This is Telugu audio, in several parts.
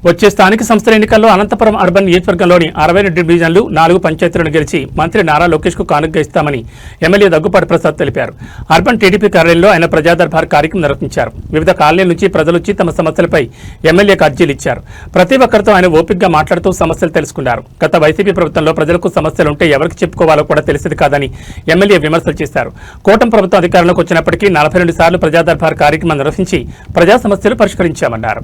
వచ్చే స్థానిక సంస్థల ఎన్నికల్లో అనంతపురం అర్బన్ నియోజకవర్గంలోని 62 డివిజన్లు 4 పంచాయతీలను గెలిచి మంత్రి నారా లోకేష్ కు కానుకగా ఇస్తామని ఎమ్మెల్యే దగ్గుపాటి ప్రసాద్ తెలిపారు. అర్బన్ టీడీపీ కార్యాలయంలో ఆయన ప్రజా దర్బార్ కార్యక్రమం నిర్వహించారు. వివిధ కాలనీల నుంచి ప్రజలు వచ్చి తమ సమస్యలపై ఎమ్మెల్యేకు అర్జీలు ఇచ్చారు. ప్రతి ఒక్కరితో ఆయన ఓపికగా మాట్లాడుతూ సమస్యలు తెలుసుకున్నారు. గత వైసీపీ ప్రభుత్వంలో ప్రజలకు సమస్యలుంటే ఎవరికి చెప్పుకోవాలో కూడా తెలిసేది కాదని ఎమ్మెల్యే విమర్శలు చేశారు. కూటమి ప్రభుత్వం అధికారంలోకి వచ్చినప్పటికీ 42 సార్లు ప్రజా దర్బార్ కార్యక్రమం నిర్వహించి ప్రజా సమస్యలు పరిష్కరించామన్నారు.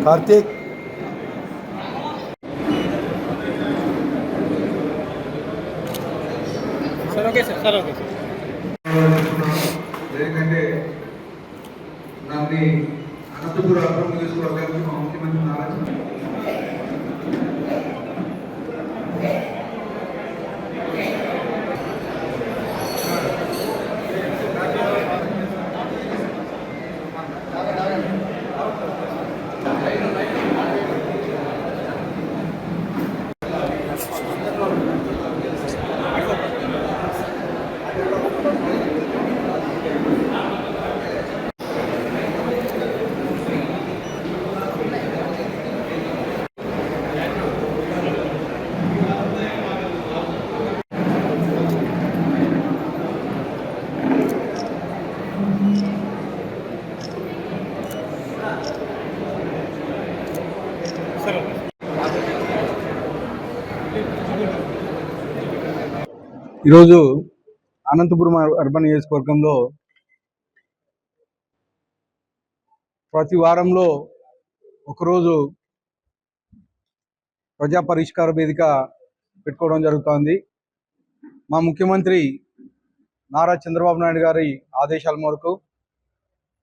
కార్తీక్ ఎందుకంటే దాన్ని అనంతపురం అభివృద్ధి చేసుకోవడానికి మా ముఖ్యమంత్రి నారా ఈరోజు అనంతపురం అర్బన్ నియోజకవర్గంలో ప్రతి వారంలో ఒకరోజు ప్రజా పరిష్కార వేదిక పెట్టుకోవడం జరుగుతోంది. మా ముఖ్యమంత్రి నారా చంద్రబాబు నాయుడు గారి ఆదేశాల మేరకు,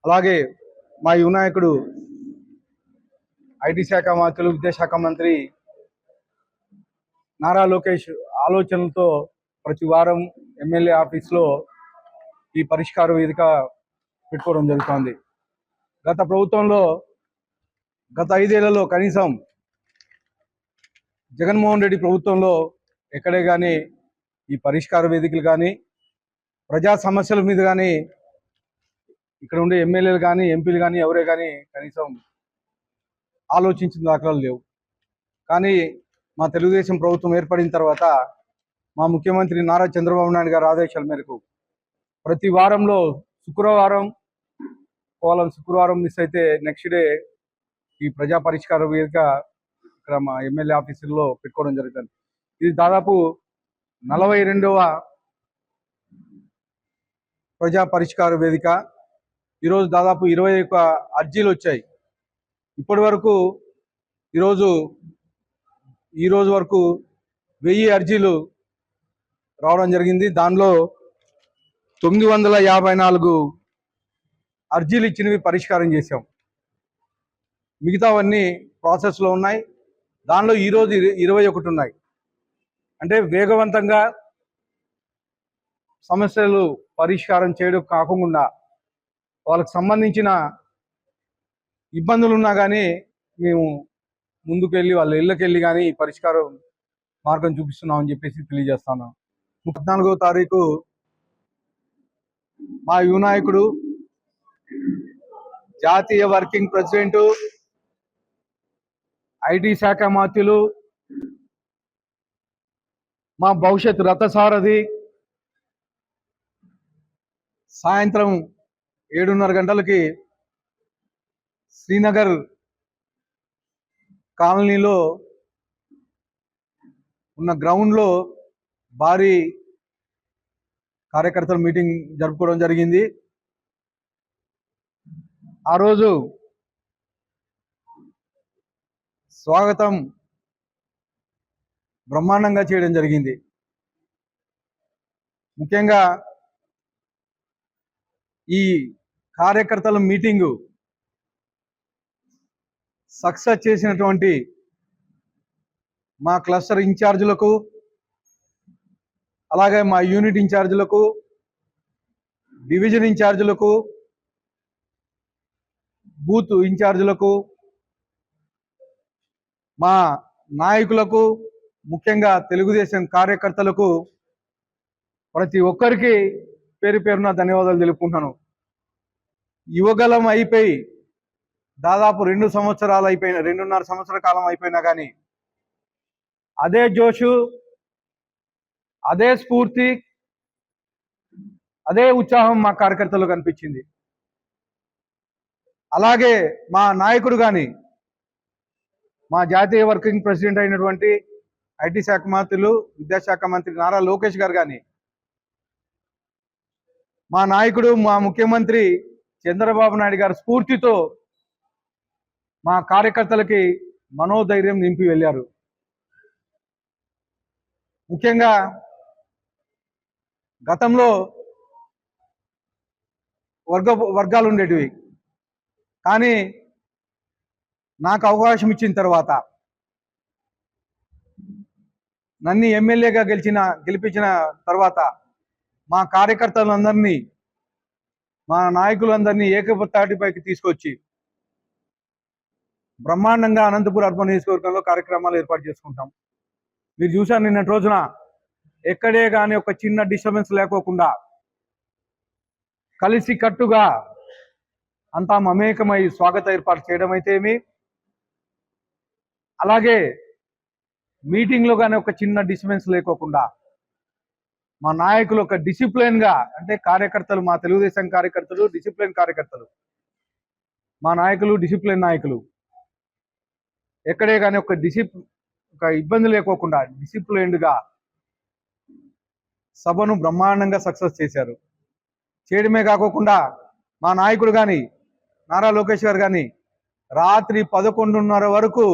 అలాగే మా యువ నాయకుడు ఐటీ శాఖ మంత్రులు, విద్యాశాఖ మంత్రి నారా లోకేష్ ఆలోచనలతో ప్రతి వారం ఎమ్మెల్యే ఆఫీస్లో ఈ పరిష్కార వేదిక పెట్టుకోవడం జరుగుతోంది. గత ప్రభుత్వంలో గత 5 ఏళ్లలో కనీసం జగన్మోహన్ రెడ్డి ప్రభుత్వంలో ఎక్కడే కానీ ఈ పరిష్కార వేదికలు కానీ ప్రజా సమస్యల మీద కానీ ఇక్కడ ఉండే ఎమ్మెల్యేలు కానీ ఎంపీలు కానీ ఎవరే కానీ కనీసం ఆలోచించిన దాఖలాలు లేవు. కానీ మా తెలుగుదేశం ప్రభుత్వం ఏర్పడిన తర్వాత మా ముఖ్యమంత్రి నారా చంద్రబాబు నాయుడు గారి ఆదేశాల మేరకు ప్రతి వారంలో శుక్రవారం మిస్ అయితే నెక్స్ట్ డే ఈ ప్రజా పరిష్కార వేదిక ఇక్కడ మా ఎమ్మెల్యే ఆఫీసుల్లో పెట్టుకోవడం జరుగుతుంది. ఇది దాదాపు 42వ ప్రజా పరిష్కార వేదిక. ఈరోజు దాదాపు 21 అర్జీలు వచ్చాయి. ఇప్పటి వరకు ఈరోజు వరకు 1000 అర్జీలు రావడం జరిగింది. దానిలో 954 అర్జీలు ఇచ్చినవి పరిష్కారం చేశాం. మిగతావన్నీ ప్రాసెస్లో ఉన్నాయి. దానిలో ఈరోజు 21 ఉన్నాయి. అంటే వేగవంతంగా సమస్యలు పరిష్కారం చేయడం కాకుండా వాళ్ళకి సంబంధించిన ఇబ్బందులు ఉన్నా కానీ మేము ముందుకెళ్ళి వాళ్ళ ఇళ్ళకెళ్ళి కానీ పరిష్కారం మార్గం చూపిస్తున్నామని చెప్పేసి తెలియజేస్తాను. 14వ తారీఖు మా యువ నాయకుడు, జాతీయ వర్కింగ్ ప్రెసిడెంట్, ఐటీ శాఖ మంత్రులు, మా భవిష్యత్ రథసారథి సాయంత్రం 7:30 గంటలకి శ్రీనగర్ కాలనీలో ఉన్న గ్రౌండ్లో భారీ కార్యకర్తల మీటింగ్ జరుపుకోవడం జరిగింది. ఆ రోజు స్వాగతం బ్రహ్మాండంగా చేయడం జరిగింది. ముఖ్యంగా ఈ కార్యకర్తల మీటింగు సక్సెస్ చేసినటువంటి మా క్లస్టర్ ఇన్ఛార్జీలకు, అలాగే మా యూనిట్ ఇన్ఛార్జీలకు, డివిజన్ ఇన్ఛార్జీలకు, బూత్ ఇన్ఛార్జీలకు, మా నాయకులకు, ముఖ్యంగా తెలుగుదేశం కార్యకర్తలకు ప్రతి ఒక్కరికి పేరు పేరున ధన్యవాదాలు తెలుపుకుంటున్నాను. యువగలం అయిపోయి దాదాపు 2 సంవత్సరాలు అయిపోయిన 2.5 సంవత్సరాల కాలం అయిపోయినా కానీ అదే జోషు, అదే స్ఫూర్తి, అదే ఉత్సాహం మా కార్యకర్తలు కనిపించింది. అలాగే మా నాయకుడు కానీ, మా జాతీయ వర్కింగ్ ప్రెసిడెంట్ అయినటువంటి ఐటీ శాఖ మంత్రులు, విద్యాశాఖ మంత్రి నారా లోకేష్ గారు కానీ, మా నాయకుడు మా ముఖ్యమంత్రి చంద్రబాబు నాయుడు గారి స్ఫూర్తితో మా కార్యకర్తలకి మనోధైర్యం నింపి వెళ్ళారు. ముఖ్యంగా గతంలో వర్గాలు ఉండేటివి, కానీ నాకు అవకాశం ఇచ్చిన తర్వాత, నన్ను ఎమ్మెల్యేగా గెలిపించిన తర్వాత మా కార్యకర్తలందరినీ, మా నాయకులందరినీ ఏకతాటిపైకి తీసుకొచ్చి బ్రహ్మాండంగా అనంతపురం అర్బన్ నియోజకవర్గంలో కార్యక్రమాలు ఏర్పాటు చేసుకుంటాం. మీరు చూశారు నిన్నటి రోజున ఎక్కడే కానీ ఒక చిన్న డిస్టర్బెన్స్ లేకోకుండా కలిసి కట్టుగా అంతా మమేకమై స్వాగత ఏర్పాటు చేయడం అయితే ఏమి, అలాగే మీటింగ్లో కానీ ఒక చిన్న డిస్టర్బెన్స్ లేకోకుండా మా నాయకులు ఒక డిసిప్లిన్గా, అంటే కార్యకర్తలు, మా తెలుగుదేశం కార్యకర్తలు డిసిప్లిన్ కార్యకర్తలు, మా నాయకులు డిసిప్లిన్ నాయకులు, ఎక్కడే కానీ ఒక ఇబ్బంది లేకోకుండా డిసిప్లైన్డ్గా సభను బ్రహ్మాండంగా సక్సెస్ చేశారు. చేయడమే కాకుండా మా నాయకుడు కానీ, నారా లోకేష్ గారు కానీ, రాత్రి 11:30 వరకు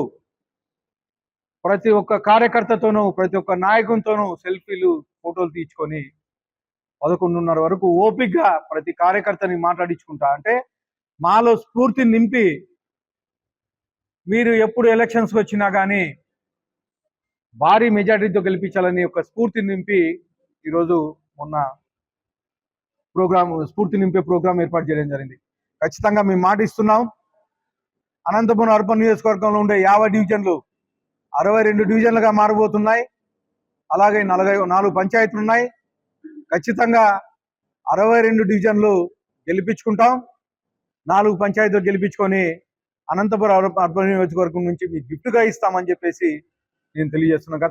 ప్రతి ఒక్క కార్యకర్తతోనూ, ప్రతి ఒక్క నాయకునితోనూ సెల్ఫీలు, ఫోటోలు తీర్చుకొని 11:30 వరకు ఓపికగా ప్రతి కార్యకర్తని మాట్లాడించుకుంటా, అంటే మాలో స్ఫూర్తిని నింపి, మీరు ఎప్పుడు ఎలక్షన్స్కి వచ్చినా కానీ భారీ మెజారిటీతో గెలిపించాలని ఒక స్ఫూర్తిని నింపి ఈరోజు మొన్న స్ఫూర్తి నింపే ప్రోగ్రాం ఏర్పాటు చేయడం జరిగింది. ఖచ్చితంగా మేము మాట ఇస్తున్నాం. అనంతపురం అర్బన్ నియోజకవర్గంలో ఉండే 50 డివిజన్లు 62 డివిజన్లుగా మారబోతున్నాయి. అలాగే 4 పంచాయతీలు ఉన్నాయి. ఖచ్చితంగా 62 డివిజన్లు గెలిపించుకుంటాం. 4 పంచాయతీలు గెలిపించుకొని అనంతపురం అర్బన్ నియోజకవర్గం నుంచి మీకు గిఫ్ట్గా ఇస్తామని చెప్పేసి నేను తెలియజేస్తున్నాను.